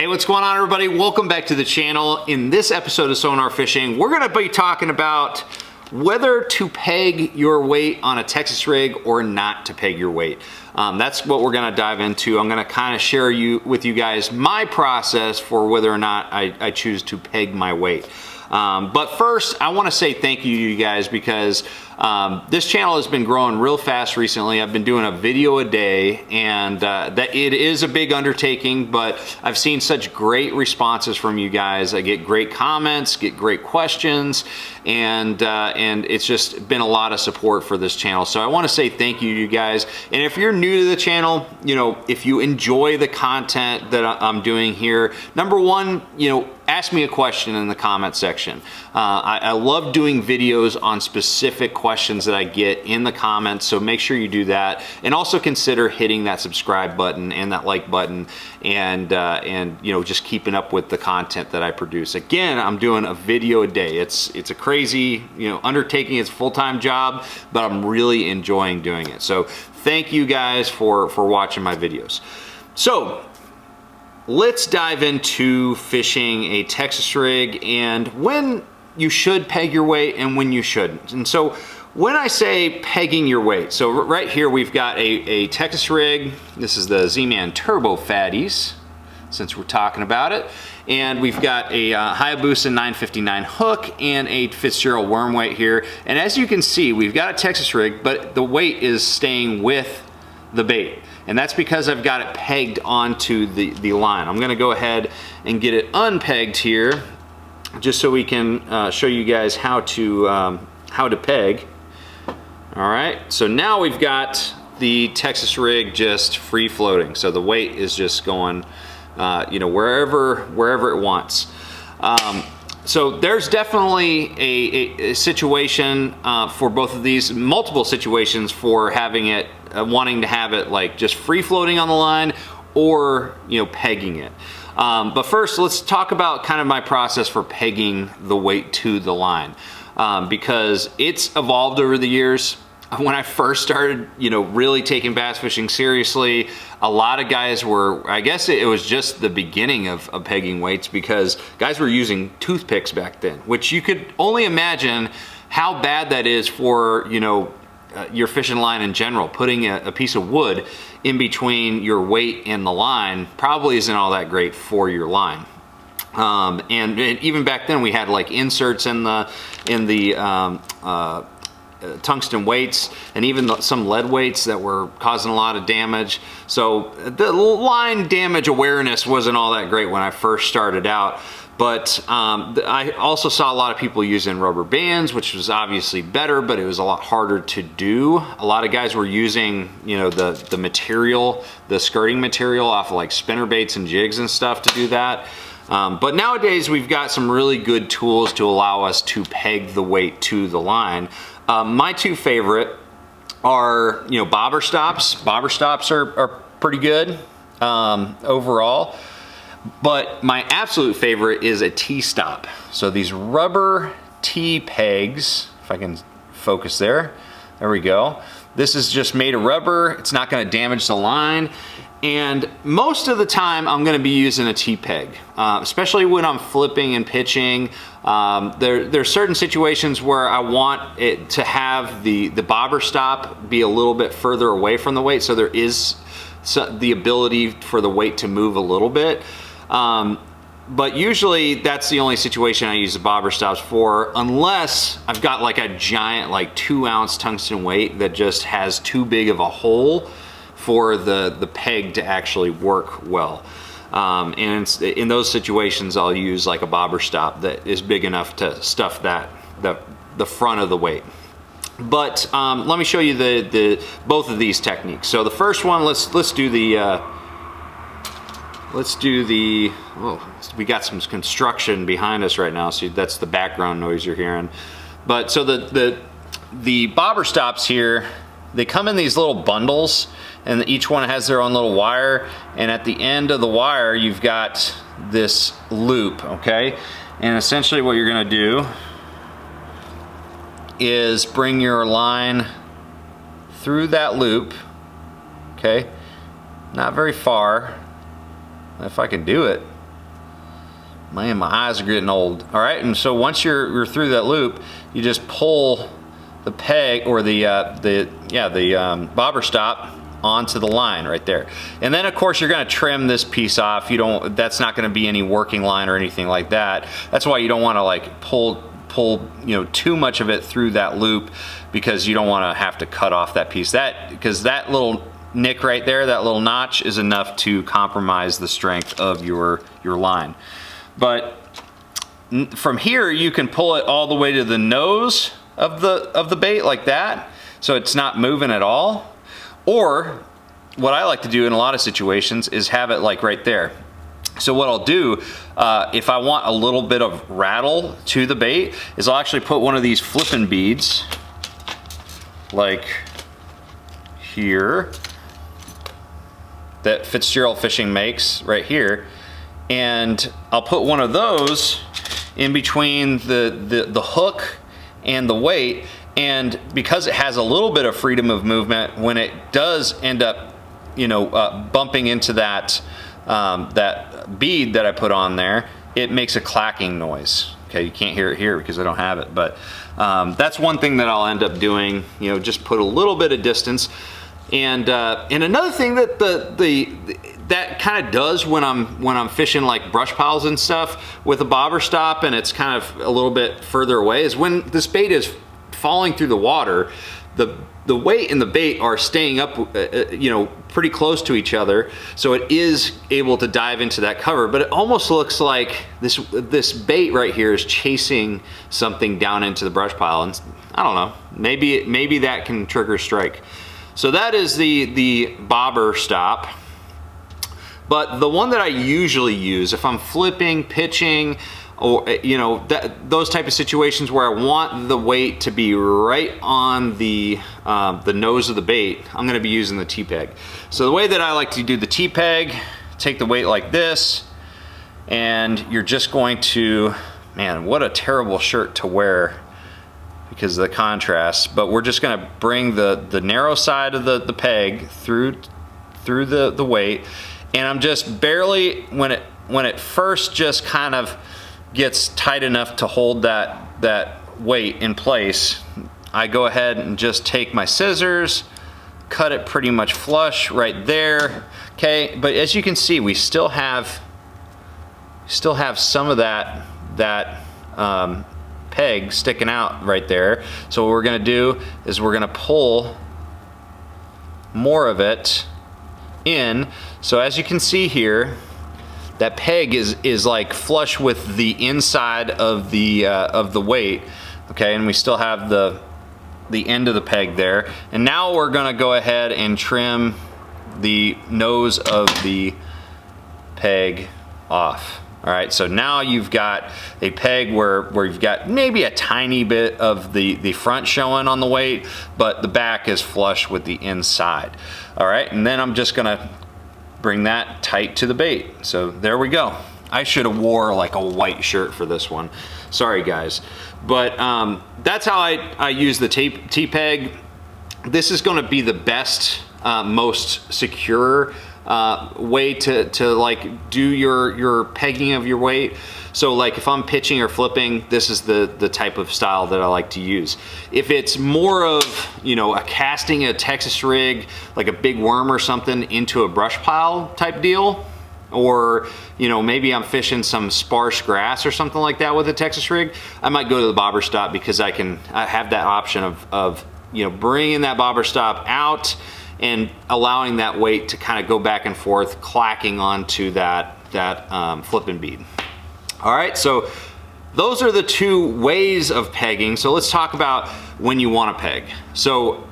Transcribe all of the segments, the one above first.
Hey, what's going on, everybody? Welcome back to the channel. In this episode of Sonar Fishing, we're gonna be talking about whether to peg your weight on a Texas rig or not to peg your weight. That's what we're gonna dive into. I'm gonna kind of share with you guys my process for whether or not I choose to peg my weight. But first, I want to say thank you to you guys because this channel has been growing real fast recently. I've been doing a video a day, and that it is a big undertaking, but I've seen such great responses from you guys. I get great comments, get great questions, and it's just been a lot of support for this channel. So I want to say thank you to you guys. And if you're new to the channel, you know, if you enjoy the content that I'm doing here, number one, you know, ask me a question in the comment section. I love doing videos on specific questions that I get in the comments, so make sure you do that. And also consider hitting that subscribe button and that like button, and you know, just keeping up with the content that I produce. Again, I'm doing a video a day. It's a crazy, you know, undertaking. It's a full-time job, but I'm really enjoying doing it. So thank you guys for watching my videos. So let's dive into fishing a Texas rig and when you should peg your weight and when you shouldn't. And so when I say pegging your weight, so right here we've got a Texas rig. This is the Z-Man Turbo Fatties, since we're talking about it. And we've got a Hayabusa 959 hook and a Fitzgerald worm weight here. And as you can see, we've got a Texas rig, but the weight is staying with the bait. And that's because I've got it pegged onto the line. I'm gonna go ahead and get it unpegged here, just so we can show you guys how to peg. All right, so now we've got the Texas rig just free floating. So the weight is just going, you know, wherever it wants. So there's definitely a situation for both of these, multiple situations for having it, wanting to have it like just free floating on the line, or, you know, pegging it. But first, let's talk about kind of my process for pegging the weight to the line, because it's evolved over the years. When I first started, you know, really taking bass fishing seriously, a lot of guys were, I guess it was just the beginning of pegging weights, because guys were using toothpicks back then, which you could only imagine how bad that is for, you know, your fishing line in general. Putting a piece of wood in between your weight and the line probably isn't all that great for your line. And even back then we had like inserts in the tungsten weights, and even some lead weights that were causing a lot of damage. So the line damage awareness wasn't all that great when I first started out. But I also saw a lot of people using rubber bands, which was obviously better, but it was a lot harder to do. A lot of guys were using, you know, the material, the skirting material off of like spinner baits and jigs and stuff to do that. But nowadays we've got some really good tools to allow us to peg the weight to the line. My two favorite are, you know, bobber stops. Bobber stops are pretty good overall. But my absolute favorite is a T-stop. So these rubber T-pegs, if I can focus there, there we go. This is just made of rubber. It's not gonna damage the line. And most of the time I'm gonna be using a T-peg, especially when I'm flipping and pitching. There's certain situations where I want it to have the bobber stop be a little bit further away from the weight, so there is the ability for the weight to move a little bit. But usually that's the only situation I use the bobber stops for, unless I've got like a giant, like 2-ounce tungsten weight that just has too big of a hole for the peg to actually work well. And in those situations I'll use like a bobber stop that is big enough to stuff the front of the weight. But let me show you both of these techniques. So the first one, let's do the oh, we got some construction behind us right now, so that's the background noise you're hearing. But so the bobber stops here, they come in these little bundles, and each one has their own little wire, and at the end of the wire you've got this loop, okay? And essentially what you're gonna do is bring your line through that loop, okay? Not very far, if I can do it. Man, my eyes are getting old. All right, and so once you're through that loop, you just pull the peg or the bobber stop onto the line right there. And then of course you're gonna trim this piece off. That's not gonna be any working line or anything like that. That's why you don't wanna like pull too much of it through that loop, because you don't wanna have to cut off that piece. Because that little nick right there, that little notch, is enough to compromise the strength of your line. But from here you can pull it all the way to the nose of the bait like that, so it's not moving at all. Or what I like to do in a lot of situations is have it like right there. So what I'll do, if I want a little bit of rattle to the bait, is I'll actually put one of these flipping beads like here that Fitzgerald Fishing makes right here, and I'll put one of those in between the hook and the weight. And because it has a little bit of freedom of movement, when it does end up bumping into that bead that I put on there, it makes a clacking noise. Okay, you can't hear it here because I don't have it, but that's one thing that I'll end up doing, just put a little bit of distance. And another thing that that kind of does when I'm fishing like brush piles and stuff with a bobber stop, and it's kind of a little bit further away, is when this bait is falling through the water, the weight and the bait are staying up pretty close to each other, so it is able to dive into that cover. But it almost looks like this bait right here is chasing something down into the brush pile, and I don't know, maybe that can trigger a strike. So that is the bobber stop. But the one that I usually use if I'm flipping, pitching, or those type of situations where I want the weight to be right on the nose of the bait, I'm going to be using the T-peg. So the way that I like to do the T-peg, take the weight like this, and you're just going to, man, what a terrible shirt to wear because of the contrast, but we're just going to bring the narrow side of the peg through the weight, and I'm just barely, when it first just kind of gets tight enough to hold that weight in place, I go ahead and just take my scissors, cut it pretty much flush right there. Okay, but as you can see, we still have some of that peg sticking out right there. So what we're gonna do is we're gonna pull more of it in. So as you can see here, that peg is like flush with the inside of the weight, okay, and we still have the end of the peg there. And now we're gonna go ahead and trim the nose of the peg off. All right, so now you've got a peg where you've got maybe a tiny bit of the front showing on the weight, but the back is flush with the inside. All right, and then I'm just gonna bring that tight to the bait. So there we go. I should have wore like a white shirt for this one. Sorry guys. But that's how I use the T-peg. This is gonna be the best, most secure way to like do your pegging of your weight. So like if I'm pitching or flipping, this is the type of style that I like to use. If it's more of, a casting a Texas rig, like a big worm or something into a brush pile type deal, or maybe I'm fishing some sparse grass or something like that with a Texas rig, I might go to the bobber stop, because I have that option of bringing that bobber stop out and allowing that weight to kind of go back and forth, clacking onto that flipping bead. All right, so those are the two ways of pegging. So let's talk about when you want to peg. So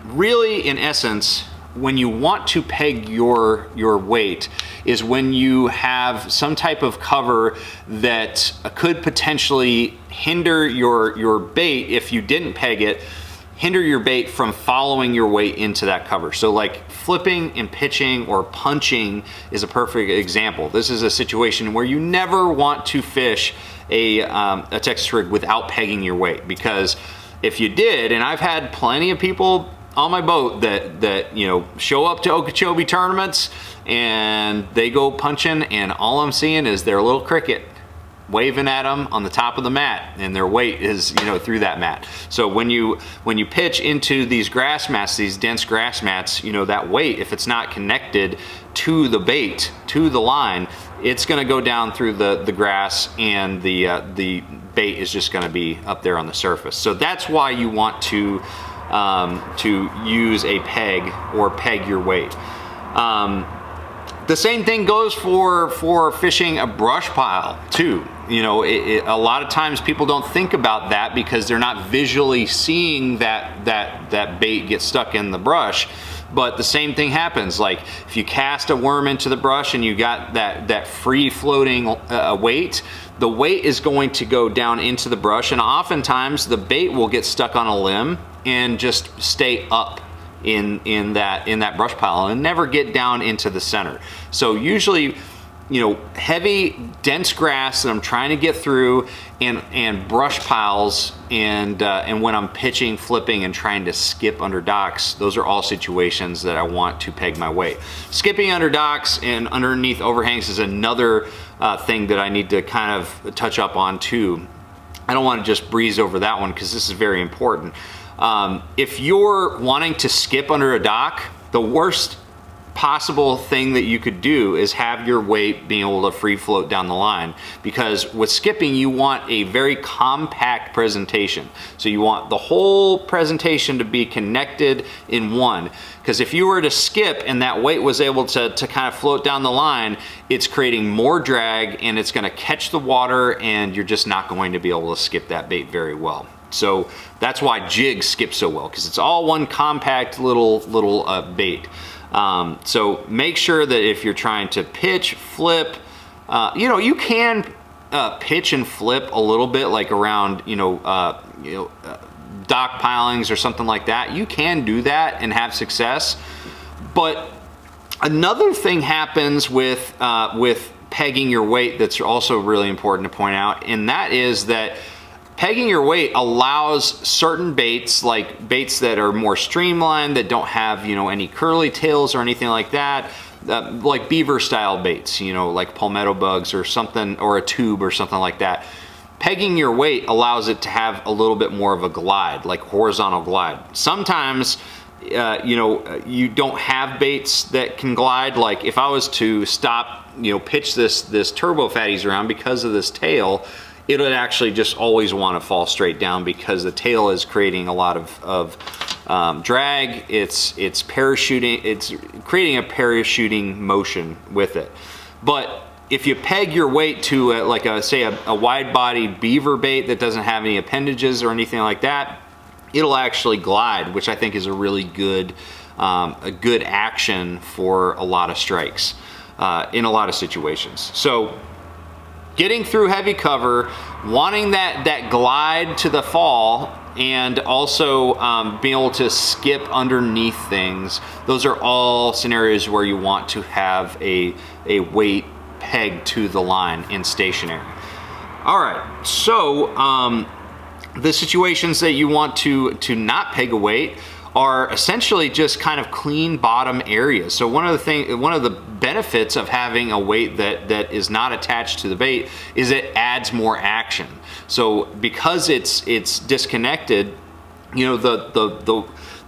really, in essence, when you want to peg your weight is when you have some type of cover that could potentially hinder your bait if you didn't peg it, hinder your bait from following your weight into that cover. So like flipping and pitching or punching is a perfect example. This is a situation where you never want to fish a Texas rig without pegging your weight, because if you did, and I've had plenty of people on my boat that show up to Okeechobee tournaments and they go punching and all I'm seeing is their little cricket waving at them on the top of the mat, and their weight is, you know, through that mat. So when you pitch into these grass mats, these dense grass mats, you know, that weight, if it's not connected to the bait, to the line, it's going to go down through the grass, and the bait is just going to be up there on the surface. So that's why you want to use a peg or peg your weight. The same thing goes for fishing a brush pile too. You know, a lot of times people don't think about that because they're not visually seeing that bait get stuck in the brush. But the same thing happens. Like if you cast a worm into the brush and you got that free floating weight, the weight is going to go down into the brush, and oftentimes the bait will get stuck on a limb and just stay up in that brush pile and never get down into the center. So usually, you know, heavy dense grass that I'm trying to get through, and brush piles, and when I'm pitching, flipping, and trying to skip under docks, those are all situations that I want to peg my weight. Skipping under docks and underneath overhangs is another thing that I need to kind of touch up on too. I don't want to just breeze over that one because this is very important. If you're wanting to skip under a dock, the worst possible thing that you could do is have your weight being able to free float down the line, because with skipping you want a very compact presentation. So you want the whole presentation to be connected in one, because if you were to skip and that weight was able to kind of float down the line, it's creating more drag and it's going to catch the water, and you're just not going to be able to skip that bait very well. So that's why jigs skip so well, because it's all one compact little bait. So make sure that if you're trying to pitch, flip, you know, you can pitch and flip a little bit, like around, dock pilings or something like that. You can do that and have success. But another thing happens with pegging your weight that's also really important to point out, and that is that pegging your weight allows certain baits, like baits that are more streamlined, that don't have, you know, any curly tails or anything like that, like beaver style baits, you know, like palmetto bugs or something, or a tube or something like that. Pegging your weight allows it to have a little bit more of a glide, like horizontal glide. Sometimes, you know, you don't have baits that can glide. Like if I was to stop, you know, pitch this turbo fatties around because of this tail, it would actually just always want to fall straight down because the tail is creating a lot of drag. It's parachuting. It's creating a parachuting motion with it. But if you peg your weight to say a wide-bodied beaver bait that doesn't have any appendages or anything like that, it'll actually glide, which I think is a really good action for a lot of strikes in a lot of situations. So getting through heavy cover, wanting that glide to the fall, and also being able to skip underneath things, those are all scenarios where you want to have a weight pegged to the line and stationary. All right, so the situations that you want to not peg a weight are essentially just kind of clean bottom areas. So one of the benefits of having a weight that is not attached to the bait is it adds more action. So because it's disconnected, you know,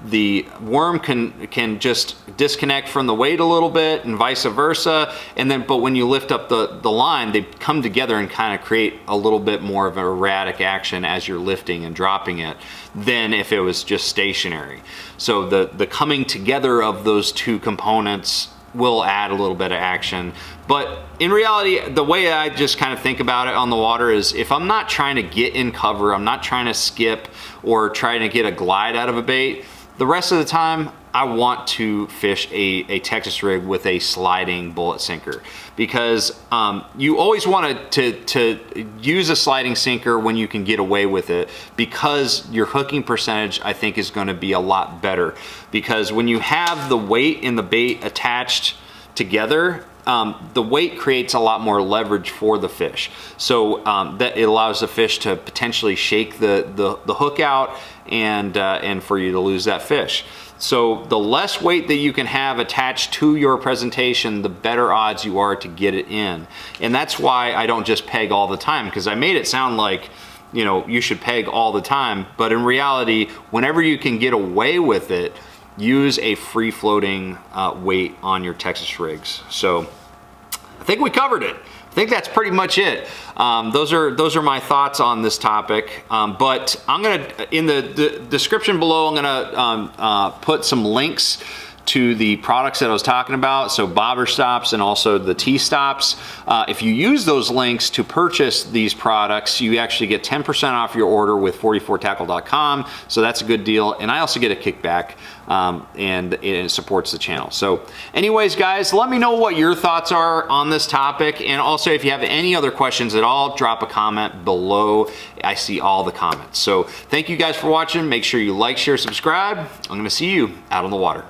the worm can just disconnect from the weight a little bit and vice versa, but when you lift up the line, they come together and kind of create a little bit more of an erratic action as you're lifting and dropping it than if it was just stationary. So the coming together of those two components will add a little bit of action. But in reality, the way I just kind of think about it on the water is, if I'm not trying to get in cover, I'm not trying to skip or trying to get a glide out of a bait, the rest of the time I want to fish a Texas rig with a sliding bullet sinker, because you always want to use a sliding sinker when you can get away with it, because your hooking percentage, I think, is going to be a lot better, because when you have the weight and the bait attached together, the weight creates a lot more leverage for the fish. So that it allows the fish to potentially shake the hook out and for you to lose that fish. So the less weight that you can have attached to your presentation, the better odds you are to get it in. And that's why I don't just peg all the time, because I made it sound like, you know, you should peg all the time, but in reality, whenever you can get away with it, use a free floating weight on your Texas rigs. So I think we covered it. I think that's pretty much it. Those are my thoughts on this topic. But I'm gonna, in the description below, I'm gonna put some links to the products that I was talking about, so bobber stops and also the T-stops. If you use those links to purchase these products, you actually get 10% off your order with 44tackle.com, so that's a good deal, and I also get a kickback, and it supports the channel. So anyways, guys, let me know what your thoughts are on this topic, and also if you have any other questions at all, drop a comment below. I see all the comments. So thank you guys for watching. Make sure you like, share, subscribe. I'm gonna see you out on the water.